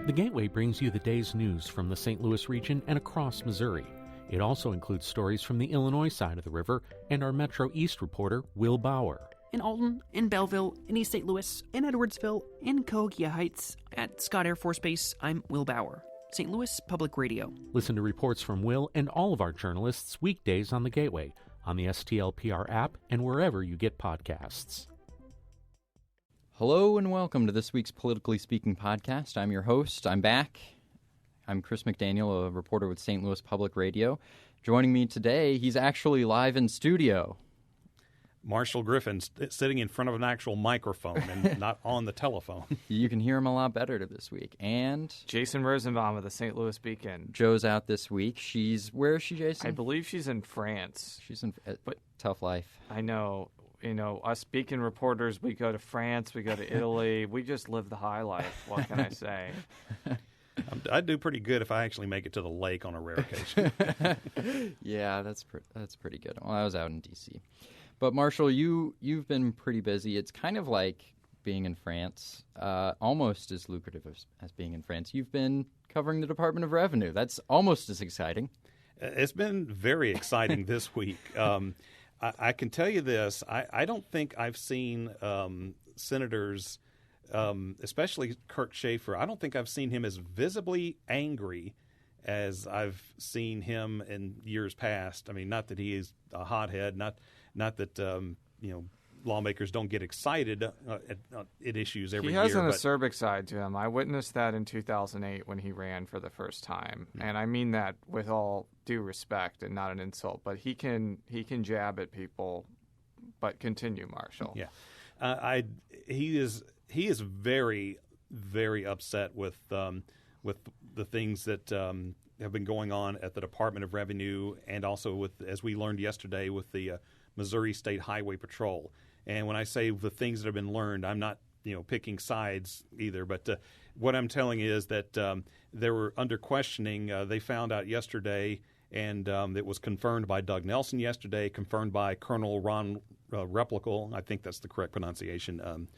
The Gateway brings you the day's news from the St. Louis region and across Missouri. It also includes stories from the Illinois side of the river and our Metro East reporter, Will Bauer. In Alton, in Belleville, in East St. Louis, in Edwardsville, in Cahokia Heights, at Scott Air Force Base, I'm Will Bauer. St. Louis Public Radio. Listen to reports from Will and all of our journalists weekdays on the Gateway, on the STLPR app, and wherever you get podcasts. Hello and welcome to this week's Politically Speaking podcast. I'm your host. I'm back. I'm Chris McDaniel, a reporter with St. Louis Public Radio. Joining me today, he's actually live in studio. Marshall Griffin sitting in front of an actual microphone and not on the telephone. You can hear him a lot better this week. And Jason Rosenbaum of the St. Louis Beacon. Joe's out this week. Where is she, Jason? I believe she's in France. She's in tough life. I know. You know, us Beacon reporters, we go to France, we go to Italy. We just live the high life. What can I say? I do pretty good if I actually make it to the lake on a rare occasion. Yeah, that's pretty good. Well, I was out in D.C. But, Marshall, you've been pretty busy. It's kind of like being in France, almost as lucrative as being in France. You've been covering the Department of Revenue. That's almost as exciting. It's been very exciting this week. I can tell you this. I don't think I've seen senators, especially Kirk Schaefer, I don't think I've seen him as visibly angry as I've seen him in years past. I mean, not that he is a hothead, not that lawmakers don't get excited at issues every year. He has an acerbic side to him. I witnessed that in 2008 when he ran for the first time, and I mean that with all due respect and not an insult. But he can jab at people. But continue, Marshall. Yeah, he is very, very upset with the things that have been going on at the Department of Revenue, and also with, as we learned yesterday, with the Missouri State Highway Patrol. And when I say the things that have been learned, I'm not picking sides either. But what I'm telling you is that they were under questioning. They found out yesterday, and it was confirmed by Doug Nelson yesterday, confirmed by Colonel Ron Replical. I think that's the correct pronunciation.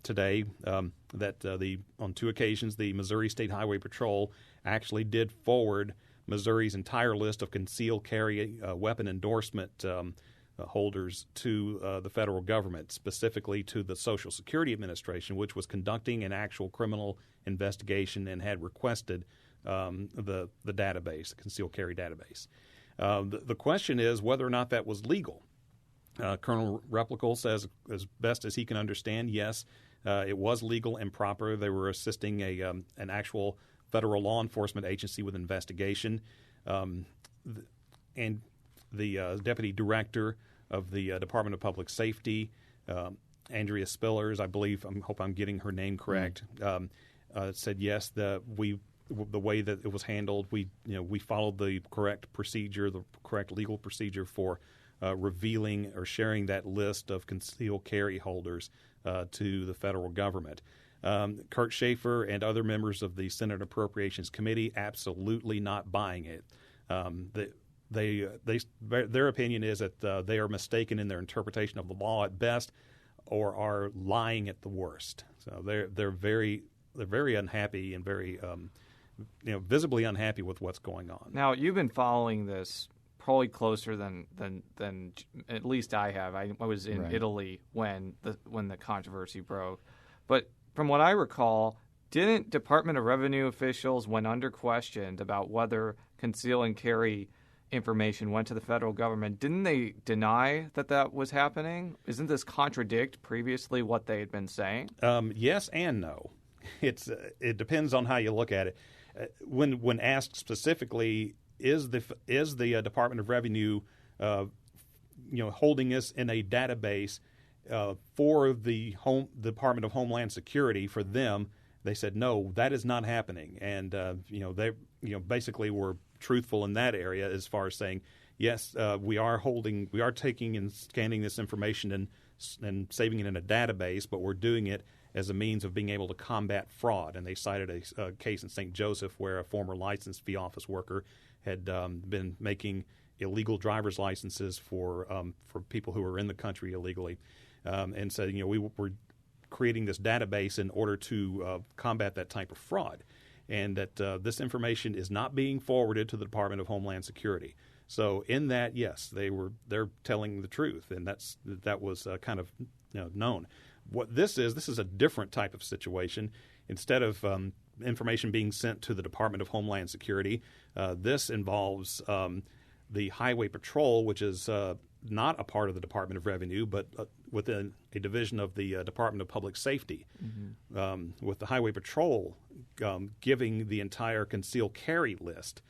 Today, that on two occasions the Missouri State Highway Patrol actually did forward Missouri's entire list of concealed carry weapon endorsement holders to the federal government, specifically to the Social Security Administration, which was conducting an actual criminal investigation and had requested the database, the concealed carry database. The question is whether or not that was legal. Colonel Replical says, as best as he can understand, yes, it was legal and proper. They were assisting an actual federal law enforcement agency with investigation. And the deputy director of the Department of Public Safety, Andrea Spillers, I hope I'm getting her name correct, said yes, the way that it was handled, we followed the correct procedure, the correct legal procedure for revealing or sharing that list of concealed carry holders to the federal government. Kurt Schaefer and other members of the Senate Appropriations Committee absolutely not buying it. Their opinion is that they are mistaken in their interpretation of the law at best, or are lying at the worst. So they're very unhappy and very visibly unhappy with what's going on. Now, you've been following this probably closer than at least I have. I was in Italy when the controversy broke, but from what I recall, didn't Department of Revenue officials, when under questioned about whether conceal and carry information went to the federal government, didn't they deny that was happening? Isn't this contradict previously what they had been saying? Yes and no. It depends on how you look at it. When asked specifically, is the Department of Revenue holding us in a database for the Department of Homeland Security for them, they said no, that is not happening, and they basically were truthful in that area as far as saying yes, we are taking and scanning this information and saving it in a database, but we're doing it as a means of being able to combat fraud. And they cited a case in St. Joseph where a former licensed fee office worker had been making illegal driver's licenses for people who were in the country illegally, and said, we were creating this database in order to combat that type of fraud. and that this information is not being forwarded to the Department of Homeland Security. So in that, yes, they're telling the truth, and that was kind of known. What this is a different type of situation. Instead of information being sent to the Department of Homeland Security, this involves the Highway Patrol, which is not a part of the Department of Revenue, but within a division of the Department of Public Safety, with the Highway Patrol giving the entire conceal carry list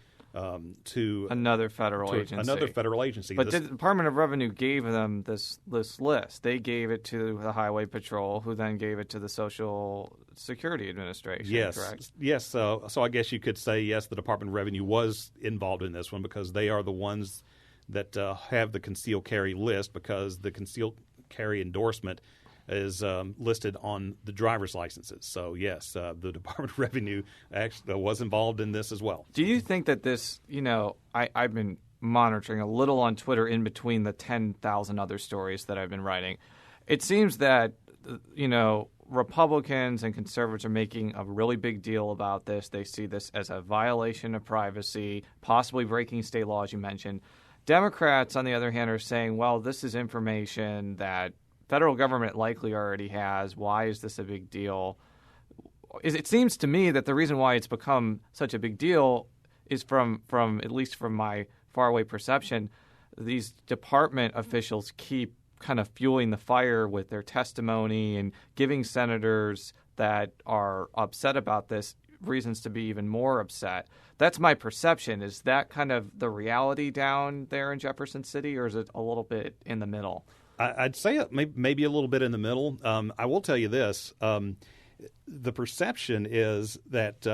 to another federal agency. But the Department of Revenue gave them this list. They gave it to the Highway Patrol, who then gave it to the Social Security Administration. Yes, correct? Yes. So I guess you could say yes, the Department of Revenue was involved in this one because they are the ones that have the conceal carry list, because the conceal carry endorsement is listed on the driver's licenses. So, yes, the Department of Revenue actually was involved in this as well. Do you think that this, I've been monitoring a little on Twitter in between the 10,000 other stories that I've been writing. It seems that, Republicans and conservatives are making a really big deal about this. They see this as a violation of privacy, possibly breaking state law, as you mentioned. Democrats, on the other hand, are saying, well, this is information that federal government likely already has. Why is this a big deal? It seems to me that the reason why it's become such a big deal is from at least from my faraway perception, these department officials keep kind of fueling the fire with their testimony and giving senators that are upset about this reasons to be even more upset. That's my perception. Is that kind of the reality down there in Jefferson City, or is it a little bit in the middle? I'd say maybe a little bit in the middle. I will tell you this. The perception is that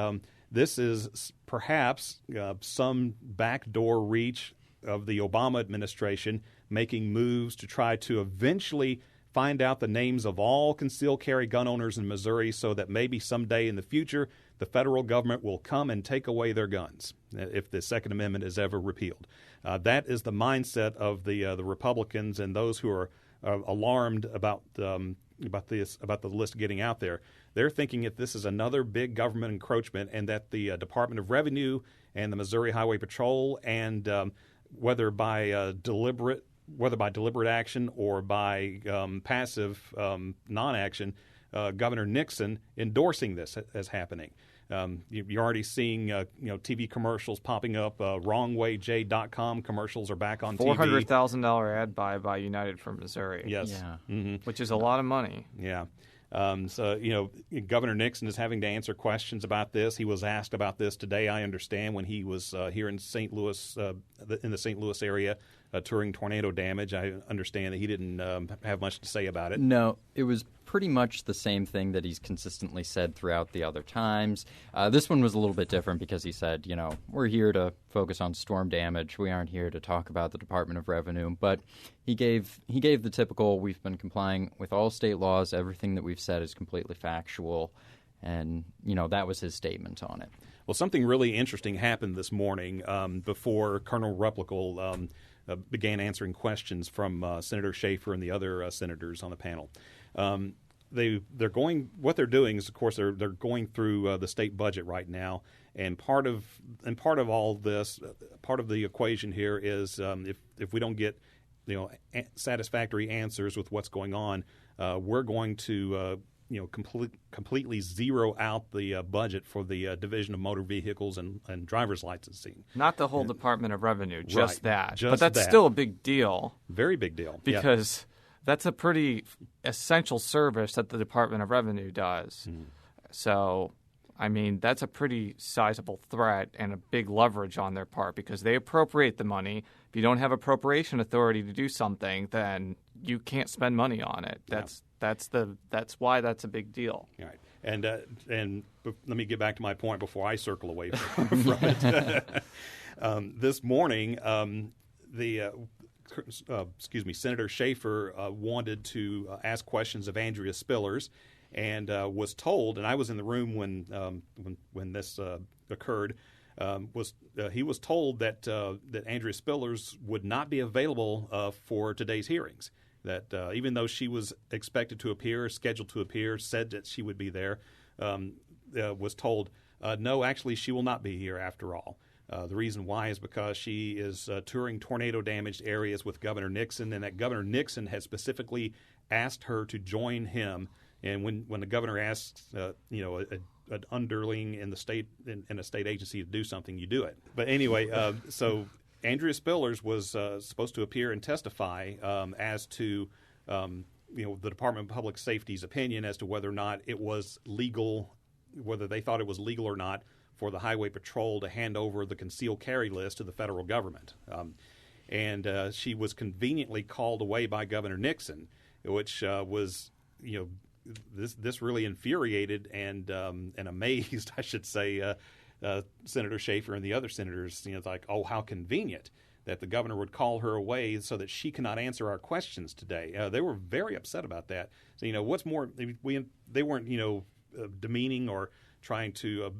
this is perhaps some backdoor reach of the Obama administration making moves to try to eventually find out the names of all concealed carry gun owners in Missouri so that maybe someday in the future the federal government will come and take away their guns if the Second Amendment is ever repealed. That is the mindset of the Republicans and those who are alarmed about the list getting out there. They're thinking that this is another big government encroachment, and that the Department of Revenue and the Missouri Highway Patrol, and whether by deliberate action or by passive non-action, Governor Nixon endorsing this as happening. You're already seeing TV commercials popping up. WrongWayJ.com commercials are back on TV. $400,000 ad buy by United for Missouri. Yes, yeah. Mm-hmm. Which is a lot of money. Yeah. So Governor Nixon is having to answer questions about this. He was asked about this today, I understand, when he was here in St. Louis, in the St. Louis area, touring tornado damage. I understand that he didn't have much to say about it. No, it was pretty much the same thing that he's consistently said throughout the other times. This one was a little bit different because he said, we're here to focus on storm damage. We aren't here to talk about the Department of Revenue. But he gave the typical, we've been complying with all state laws. Everything that we've said is completely factual. And, that was his statement on it. Well, something really interesting happened this morning before Colonel Replical began answering questions from Senator Schaefer and the other senators on the panel. What they're doing is, of course, they're going through the state budget right now, and part of all this, part of the equation here is if we don't get satisfactory answers with what's going on, we're going to completely zero out the budget for the Division of Motor Vehicles and Driver's Licensing. Not the whole Department of Revenue, just right, that. Just but that's that. Still a big deal. Very big deal. Because that's a pretty essential service that the Department of Revenue does. Mm. So, that's a pretty sizable threat and a big leverage on their part because they appropriate the money. If you don't have appropriation authority to do something, then you can't spend money on it. That's why that's a big deal. All right. And let me get back to my point before I circle away from it. This morning, Senator Schaefer wanted to ask questions of Andrea Spillers, and was told, and I was in the room when this occurred. He was told that Andrea Spillers would not be available for today's hearings. That even though she was expected to appear, scheduled to appear, said that she would be there, was told no, actually, she will not be here after all. The reason why is because she is touring tornado-damaged areas with Governor Nixon, and that Governor Nixon has specifically asked her to join him. And when the governor asks, an underling in the state in a state agency to do something, you do it. But anyway, so Andrea Spillers was supposed to appear and testify as to the Department of Public Safety's opinion as to whether or not it was legal, whether they thought it was legal or not for the Highway Patrol to hand over the conceal carry list to the federal government. And she was conveniently called away by Governor Nixon, which was, this really infuriated and amazed, I should say, Senator Schaefer and the other senators. It's like, oh, how convenient that the governor would call her away so that she cannot answer our questions today. They were very upset about that. So, what's more, they weren't, demeaning or trying to,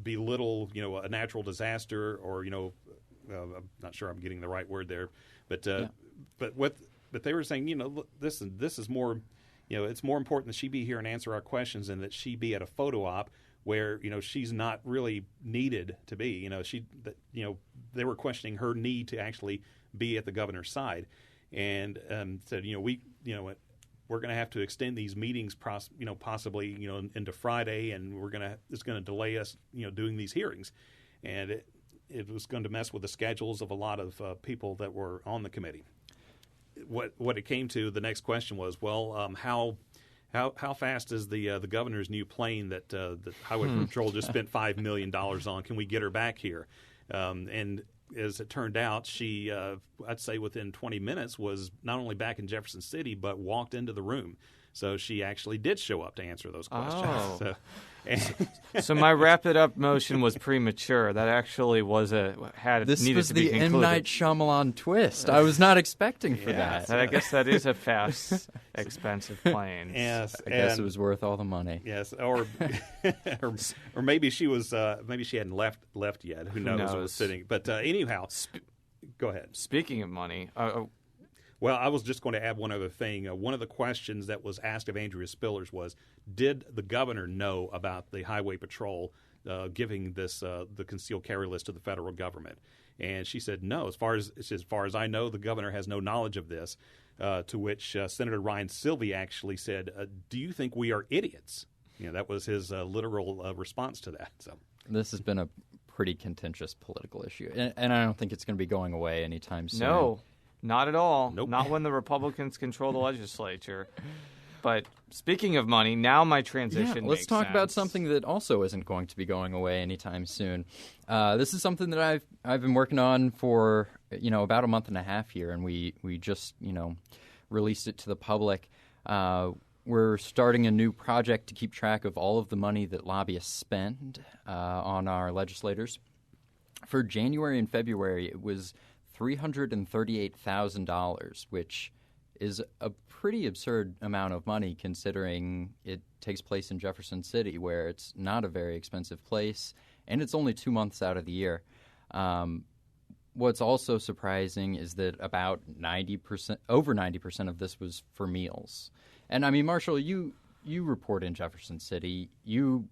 belittle, a natural disaster or, I'm not sure I'm getting the right word there, but they were saying, look, this is more, it's more important that she be here and answer our questions than that she be at a photo op where, she's not really needed to be. They were questioning her need to actually be at the governor's side, and said, we're going to have to extend these meetings, possibly, into Friday, and it's going to delay us, doing these hearings, and it was going to mess with the schedules of a lot of people that were on the committee. What it came to, the next question was, well, how fast is the governor's new plane that the Highway Patrol just spent $5 million on? Can we get her back here? And as it turned out, she, I'd say within 20 minutes, was not only back in Jefferson City, but walked into the room. So she actually did show up to answer those questions. Oh. So my wrap it up motion was premature. That actually was needed to be concluded. This was the M. Night Shyamalan twist. I was not I guess that is a fast, expensive plane. Yes, I guess it was worth all the money. Yes, or maybe she was maybe she hadn't left yet. Who knows? It was sitting. But anyhow, go ahead. Speaking of money. Well, I was just going to add one other thing. One of the questions that was asked of Andrea Spillers was, did the governor know about the Highway Patrol giving the concealed carry list to the federal government? And she said, no. As far as I know, the governor has no knowledge of this, to which Senator Ryan Silvey actually said, do you think we are idiots? That was his literal response to that. So this has been a pretty contentious political issue, and I don't think it's going to be going away anytime soon. No. Not at all. Nope. Not when the Republicans control the legislature. But speaking of money, now my transition let's makes talk sense. about something that also isn't going to be going away anytime soon. This is something that I've been working on for about a month and a half here, and we just released it to the public. We're starting a new project to keep track of all of the money that lobbyists spend on our legislators. For January and February, it was $338,000, which is a pretty absurd amount of money considering it takes place in Jefferson City, where it's not a very expensive place, and it's only 2 months out of the year. What's also surprising is that about 90%, over 90% of this was for meals. And I mean, Marshall, you report in Jefferson City. You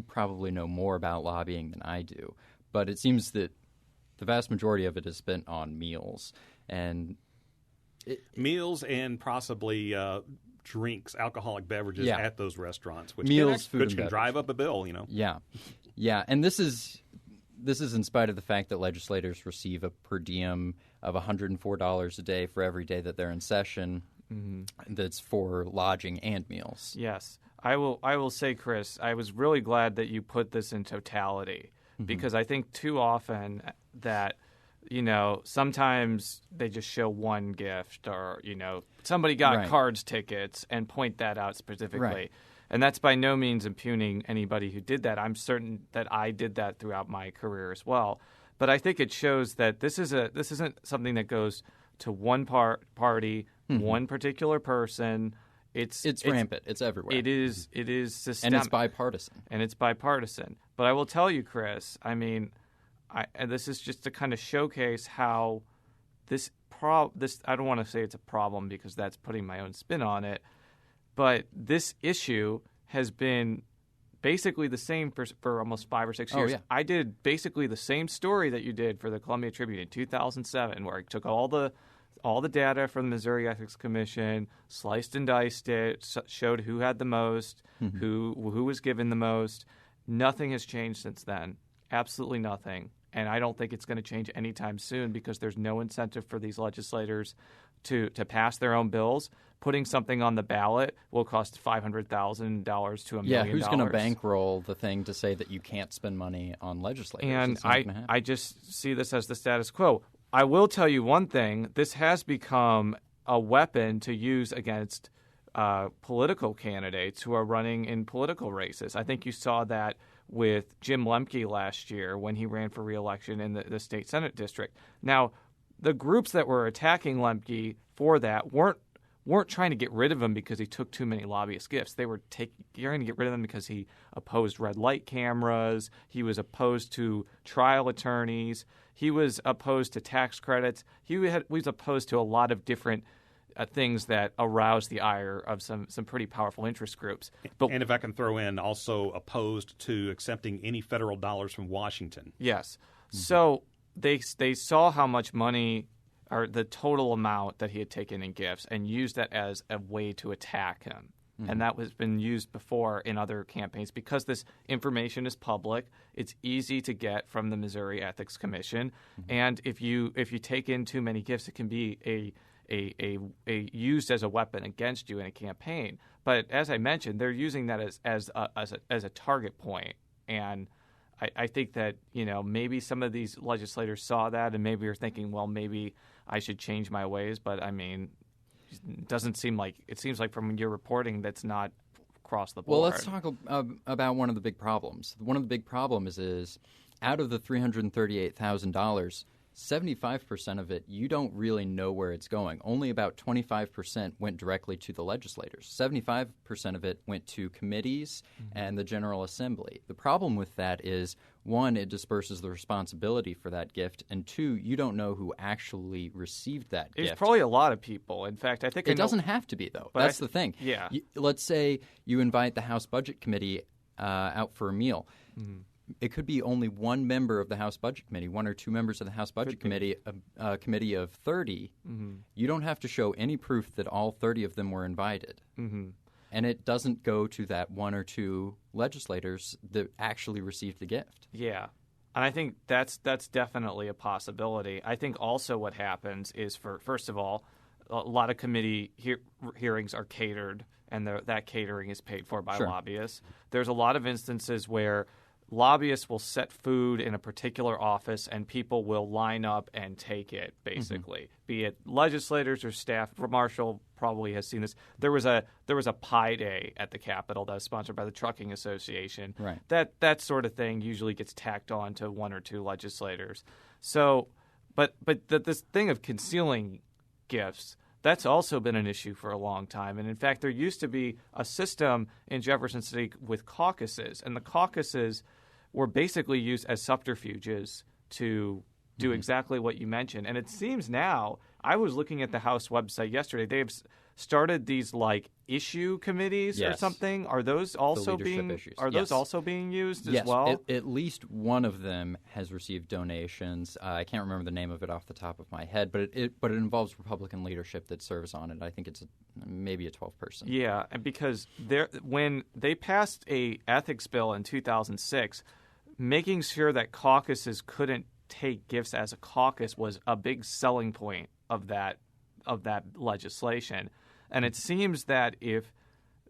probably know more about lobbying than I do, but it seems that the vast majority of it is spent on meals and meals and possibly drinks, alcoholic beverages at those restaurants, which can drive up a bill. Yeah, and this is in spite of the fact that legislators receive a per diem of $104 a day for every day that they're in session. Mm-hmm. That's for lodging and meals. Yes, I will say, Chris, I was really glad that you put this in totality. Because I think too often that, sometimes they just show one gift or, somebody got cards tickets and point that out specifically. Right. And that's by no means impugning anybody who did that. I'm certain that I did that throughout my career as well. But I think it shows that this isn't something that goes to one party, one particular person. It's rampant. It's everywhere. It is systemic. And it's bipartisan. But I will tell you, Chris, I mean, and this is just to kind of showcase how this I don't want to say it's a problem because that's putting my own spin on it, but this issue has been basically the same for almost 5 or 6 years. Oh, yeah. I did basically the same story that you did for the Columbia Tribune in 2007, where I took all the data from the Missouri Ethics Commission, sliced and diced it, showed who had the most, who was given the most. Nothing has changed since then. Absolutely nothing. And I don't think it's going to change anytime soon because there's no incentive for these legislators to pass their own bills. Putting something on the ballot will cost $500,000 to $1 million. Yeah, who's going to bankroll the thing to say that you can't spend money on legislators? And I just see this as the status quo. I will tell you one thing. This has become a weapon to use against political candidates who are running in political races. I think you saw that with Jim Lemke last year when he ran for re-election in the state Senate district. Now, the groups that were attacking Lemke for that weren't trying to get rid of him because he took too many lobbyist gifts. They were trying to get rid of him because he opposed red light cameras. He was opposed to trial attorneys. He was opposed to tax credits. He was opposed to a lot of different things that arouse the ire of some pretty powerful interest groups. And if I can throw in, also opposed to accepting any federal dollars from Washington. Yes. So they saw how much money or the total amount that he had taken in gifts and used that as a way to attack him. And that has been used before in other campaigns because this information is public. It's easy to get from the Missouri Ethics Commission, and if you take in too many gifts, it can be a used as a weapon against you in a campaign. But as I mentioned, they're using that as a target point, and I think that maybe some of these legislators saw that and maybe are thinking, well, maybe I should change my ways. But I mean, it seems like from your reporting that's not across the board. Well, let's talk about one of the big problems. One of the big problems is out of the $338,000, 75% of it, you don't really know where it's going. Only about 25% went directly to the legislators. 75% of it went to committees and the General Assembly. The problem with that is, one, it disperses the responsibility for that gift, and two, you don't know who actually received that gift. It's probably a lot of people. In fact, I think it doesn't have to be, though. That's the thing. Yeah. Let's say you invite the House Budget Committee out for a meal. It could be only one member of the House Budget Committee, one or two members of the House Budget Committee, a committee of 30. You don't have to show any proof that all 30 of them were invited. And it doesn't go to that one or two legislators that actually received the gift. Yeah. And I think that's definitely a possibility. I think also what happens is, first of all, a lot of committee hearings are catered, and that catering is paid for by lobbyists. There's a lot of instances where lobbyists will set food in a particular office and people will line up and take it, basically, be it legislators or staff. Marshall probably has seen this. There was a pie day at the Capitol that was sponsored by the Trucking Association. Right. That sort of thing usually gets tacked on to one or two legislators. So, but this thing of concealing gifts, that's also been an issue for a long time. And in fact, there used to be a system in Jefferson City with caucuses, and the caucuses were basically used as subterfuges to do exactly what you mentioned. And it seems now, I was looking at the House website yesterday, they've started these like issue committees or something. Are those also being also being used as well? At least one of them has received donations. I can't remember the name of it off the top of my head, but it involves Republican leadership that serves on it. I think it's maybe a 12-person. Yeah, and because when they passed a ethics bill in 2006, making sure that caucuses couldn't take gifts as a caucus was a big selling point of that legislation. And it seems that if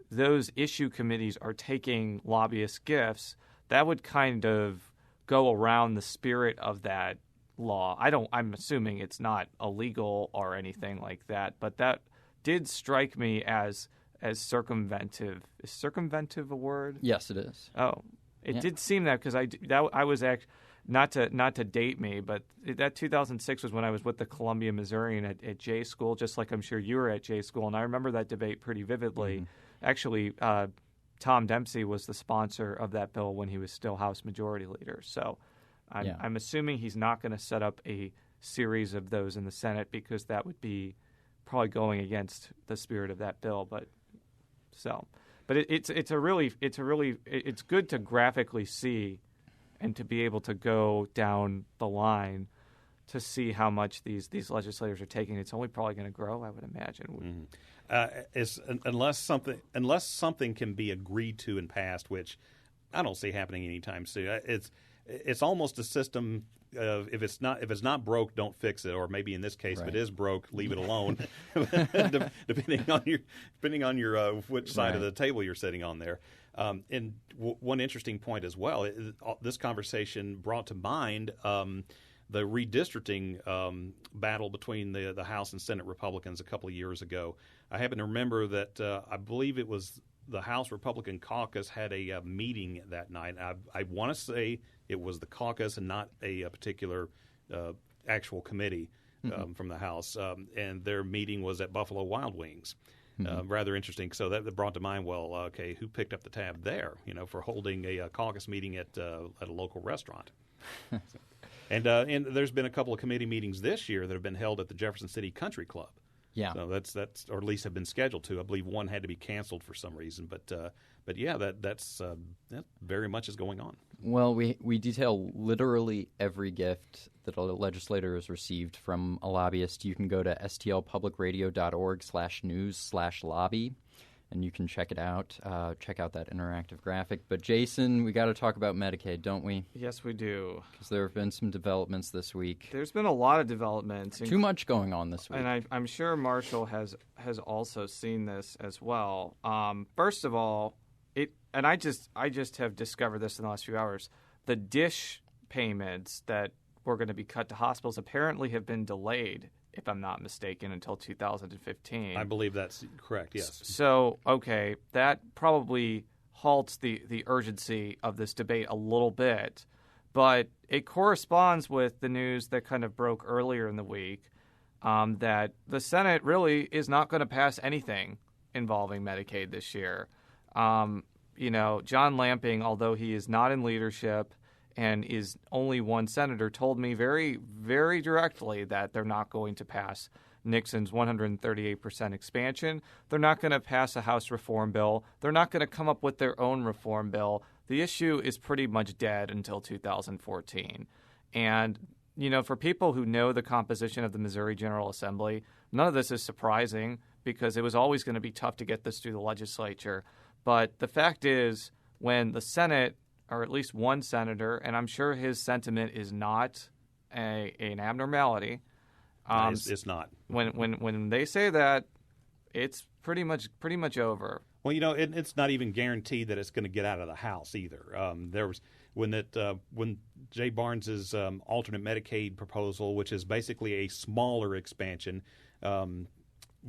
those issue committees are taking lobbyist gifts, that would kind of go around the spirit of that law. I'm assuming it's not illegal or anything like that, but that did strike me as circumventive. Is circumventive a word? Yes, it is. Oh, it did seem that because I was actually not to date me, but that 2006 was when I was with the Columbia Missourian at J School, just like I'm sure you were at J School, and I remember that debate pretty vividly. Actually, Tom Dempsey was the sponsor of that bill when he was still House Majority Leader. So I'm assuming he's not going to set up a series of those in the Senate because that would be probably going against the spirit of that bill. But But it's good to graphically see and to be able to go down the line to see how much these legislators are taking. It's only probably going to grow, I would imagine. Unless something can be agreed to and passed, which I don't see happening anytime soon. It's almost a system of if it's not broke, don't fix it, or maybe in this case, if it is broke, leave it alone. depending on your which side of the table you're sitting on there. And one interesting point as well, this conversation brought to mind the redistricting battle between the House and Senate Republicans a couple of years ago. I happen to remember that I believe it was the House Republican caucus had a meeting that night. I want to say it was the caucus and not a particular actual committee from the House. And their meeting was at Buffalo Wild Wings. Rather interesting. So that brought to mind, well, okay, who picked up the tab there, for holding a caucus meeting at a local restaurant? And there's been a couple of committee meetings this year that have been held at the Jefferson City Country Club. Yeah, so that's or at least have been scheduled to. I believe one had to be canceled for some reason, but yeah, that very much is going on. Well, we detail literally every gift that a legislator has received from a lobbyist. You can go to stlpublicradio.org/news/lobby, and you can check it out. Check out that interactive graphic. But Jason, we got to talk about Medicaid, don't we? Yes, we do. Because there have been some developments this week. There's been a lot of developments. Too much going on this week. And I'm sure Marshall has also seen this as well. First of all, I just have discovered this in the last few hours. The DISH payments that were going to be cut to hospitals apparently have been delayed, if I'm not mistaken, until 2015. I believe that's correct, yes. So, okay, that probably halts the urgency of this debate a little bit, but it corresponds with the news that kind of broke earlier in the week that the Senate really is not going to pass anything involving Medicaid this year. John Lamping, although he is not in leadership and is only one senator, told me very, very directly that they're not going to pass Nixon's 138% expansion. They're not going to pass a House reform bill. They're not going to come up with their own reform bill. The issue is pretty much dead until 2014. And, for people who know the composition of the Missouri General Assembly, none of this is surprising because it was always going to be tough to get this through the legislature. But the fact is, when the Senate, or at least one senator, and I'm sure his sentiment is not an abnormality. It's not. When they say that, it's pretty much over. Well, it's not even guaranteed that it's going to get out of the House either. There was when Jay Barnes's alternate Medicaid proposal, which is basically a smaller expansion.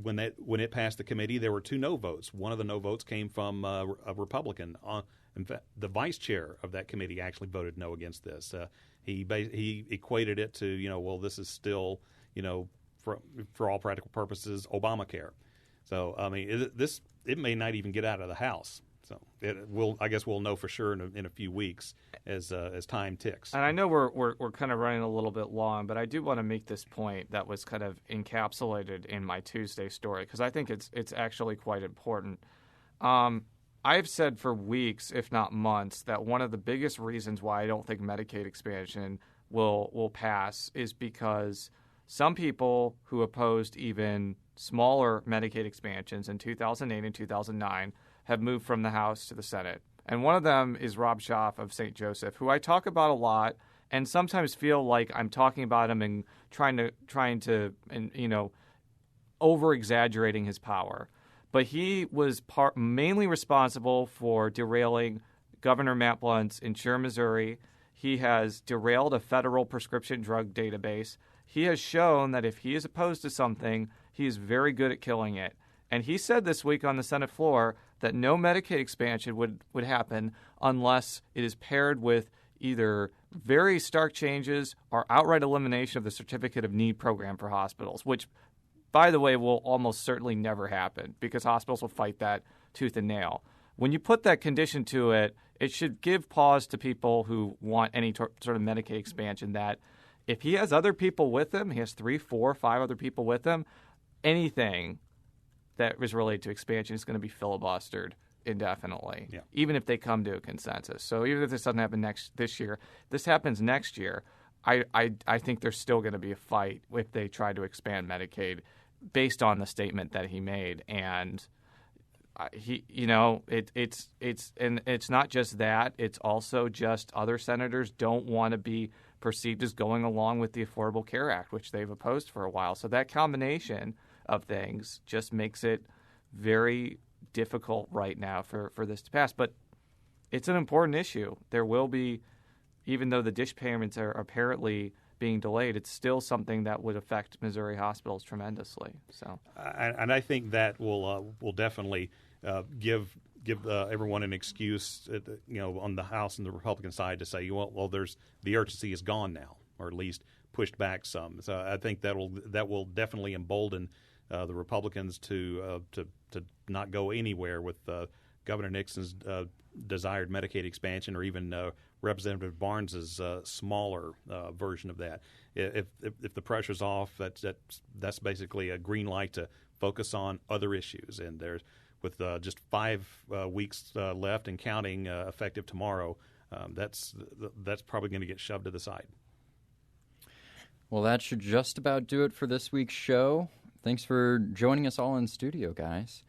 When it passed the committee, there were 2 no votes. One of the no votes came from a Republican. In fact, the vice chair of that committee actually voted no against this. He equated it to this is still for all practical purposes Obamacare. So I mean it may not even get out of the House. So I guess we'll know for sure in a few weeks as time ticks. And I know we're kind of running a little bit long, but I do want to make this point that was kind of encapsulated in my Tuesday story because I think it's actually quite important. I've said for weeks, if not months, that one of the biggest reasons why I don't think Medicaid expansion will pass is because some people who opposed even smaller Medicaid expansions in 2008 and 2009 have moved from the House to the Senate. And one of them is Rob Schaaf of St. Joseph, who I talk about a lot and sometimes feel like I'm talking about him and trying to over-exaggerating his power. But he was mainly responsible for derailing Governor Matt Blunt's Insure Missouri. He has derailed a federal prescription drug database. He has shown that if he is opposed to something, he is very good at killing it. And he said this week on the Senate floor that no Medicaid expansion would happen unless it is paired with either very stark changes or outright elimination of the Certificate of Need program for hospitals, which, by the way, will almost certainly never happen because hospitals will fight that tooth and nail. When you put that condition to it, it should give pause to people who want any sort of Medicaid expansion that if he has other people with him, he has 3, 4, 5 other people with him, anything that is related to expansion is going to be filibustered indefinitely, Yeah. even if they come to a consensus. So even if this doesn't happen this year, this happens next year, I think there's still going to be a fight if they try to expand Medicaid based on the statement that he made. And it's not just that. It's also just other senators don't want to be perceived as going along with the Affordable Care Act, which they've opposed for a while. So that combination of things just makes it very difficult right now for this to pass. But it's an important issue. There will be, even though the dish payments are apparently being delayed, it's still something that would affect Missouri hospitals tremendously. So, and I think that will definitely give everyone an excuse, on the House and the Republican side to say, well, the urgency is gone now, or at least pushed back some. So I think that will definitely embolden the Republicans to not go anywhere with Governor Nixon's desired Medicaid expansion, or even Representative Barnes's smaller version of that. If the pressure's off, that's basically a green light to focus on other issues. And there's with just 5 weeks left and counting, effective tomorrow, that's probably going to get shoved to the side. Well, that should just about do it for this week's show. Thanks for joining us all in studio, guys.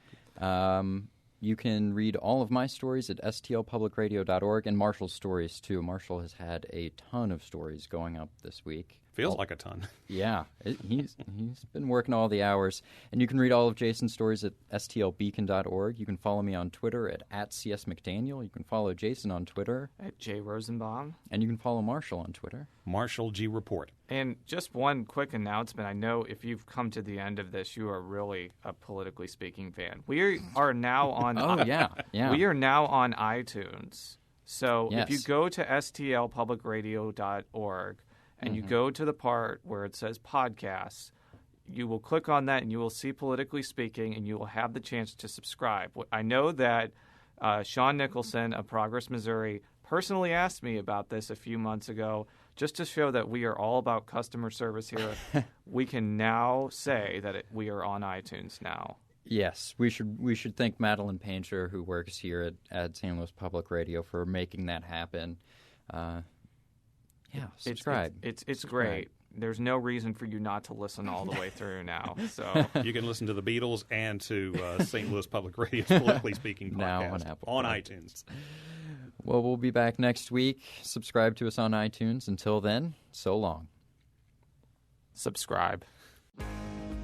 You can read all of my stories at stlpublicradio.org, and Marshall's stories, too. Marshall has had a ton of stories going up this week. Feels like a ton. Yeah, he's been working all the hours. And you can read all of Jason's stories at stlbeacon.org. You can follow me on Twitter at CSMcDaniel. You can follow Jason on Twitter at J. Rosenbaum. And you can follow Marshall on Twitter. Marshall G. Report. And just one quick announcement. I know if you've come to the end of this, you are really a Politically Speaking fan. We are now on We are now on iTunes. So if you go to stlpublicradio.org and you go to the part where it says podcasts, you will click on that and you will see Politically Speaking, and you will have the chance to subscribe. I know that Sean Nicholson of Progress, Missouri, personally asked me about this a few months ago, just to show that we are all about customer service here. We can now say that we are on iTunes now. Yes, we should thank Madeline Painter, who works here at St. Louis Public Radio, for making that happen. Subscribe. It's great. There's no reason for you not to listen all the way through now. So you can listen to the Beatles and to St. Louis Public Radio's Politically Speaking podcast now on Apple on iTunes. Well, we'll be back next week. Subscribe to us on iTunes. Until then, so long. Subscribe.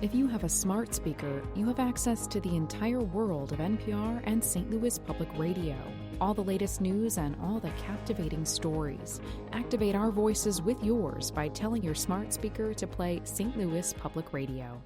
If you have a smart speaker, you have access to the entire world of NPR and St. Louis Public Radio. All the latest news and all the captivating stories. Activate our voices with yours by telling your smart speaker to play St. Louis Public Radio.